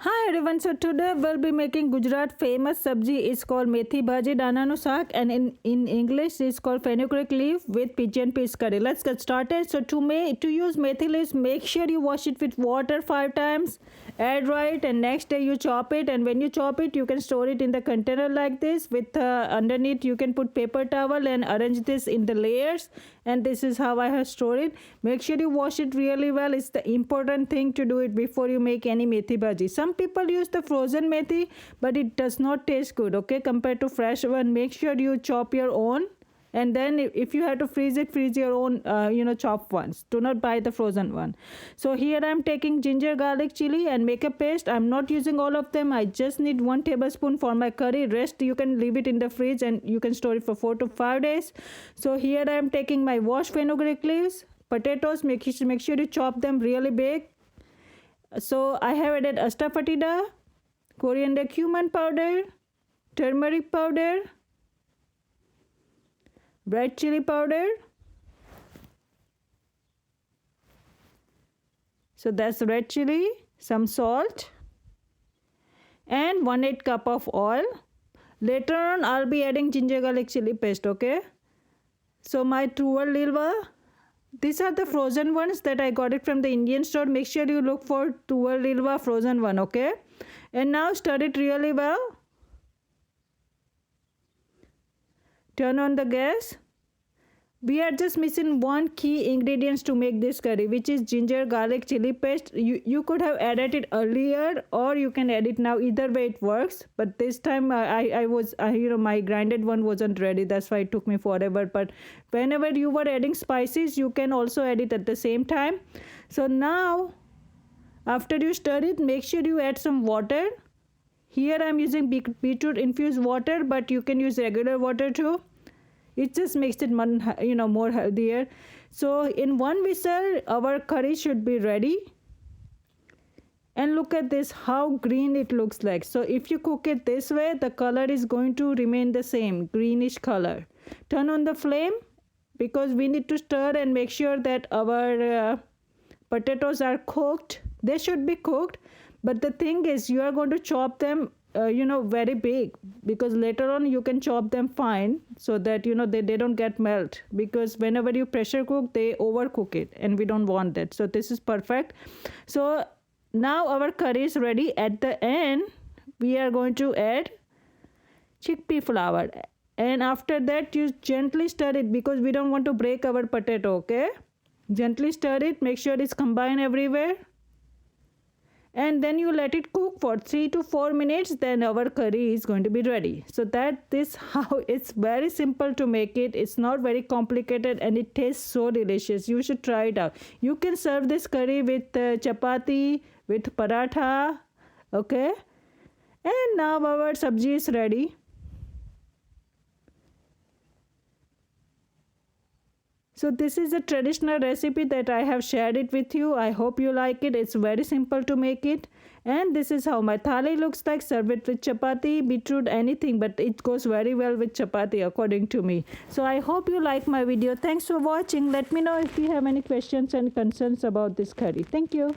Hi everyone, so today we'll be making Gujarat famous sabji. It's called Methi Bhaji Dananu Shaak, and in English it's called Fenugreek leaf with pigeon peas curry. Let's get started. So to use methi leaves, make sure you wash it with water 5 times, add right, and next day you chop it. And when you chop it, you can store it in the container like this. With underneath, you can put paper towel and arrange this in the layers. And this is how I have stored it. Make sure you wash it really well. It's the important thing to do it before you make any methi bhaji. Some people use the frozen methi, but it does not taste good, okay, compared to fresh one. Make sure you chop your own, and then if you have to freeze it, freeze your own chop ones. Do not buy the frozen one. So here I'm taking ginger, garlic, chili and make a paste. I'm not using all of them. I just need 1 tablespoon for my curry. Rest you can leave it in the fridge and you can store it for 4 to 5 days. So here I'm taking my washed fenugreek leaves, potatoes. Make sure you chop them really big. So I have added astafatida, coriander, cumin powder, turmeric powder, red chili powder. So that's red chili, some salt, and 1/8 cup of oil. Later on I'll be adding ginger garlic chili paste, okay? So my tuor lilva, these are the frozen ones that I got it from the Indian store. Make sure you look for tuor lilva frozen one, okay? And now stir it really well. Turn on the gas. We are just missing one key ingredients to make this curry, which is ginger garlic chili paste. You could have added it earlier, or you can add it now. Either way it works, but this time I was my grinded one wasn't ready. That's why it took me forever. But whenever you were adding spices, you can also add it at the same time. So now after you stir it, make sure you add some water. Here I'm using beetroot infused water, but you can use regular water too. It just makes it more healthier. So in one whistle our curry should be ready. And look at this, how green it looks like. So if you cook it this way, the color is going to remain the same, greenish color. Turn on the flame, because we need to stir and make sure that our potatoes are cooked. They should be cooked, but the thing is you are going to chop them very big, because later on you can chop them fine, so that they don't get melt, because whenever you pressure cook they overcook it and we don't want that. So this is perfect. So now our curry is ready. At the end we are going to add chickpea flour, and after that you gently stir it, because we don't want to break our potato, okay? Gently stir it, make sure it's combined everywhere, and then you let it cook for 3 to 4 minutes. Then our curry is going to be ready. So this how it's very simple to make it. It's not very complicated, and it tastes so delicious. You should try it out. You can serve this curry with chapati, with paratha, okay? And now our sabji is ready. So this is a traditional recipe that I have shared it with you. I hope you like it. It's very simple to make it. And this is how my thali looks like. Serve it with chapati, beetroot, anything. But it goes very well with chapati according to me. So I hope you like my video. Thanks for watching. Let me know if you have any questions and concerns about this curry. Thank you.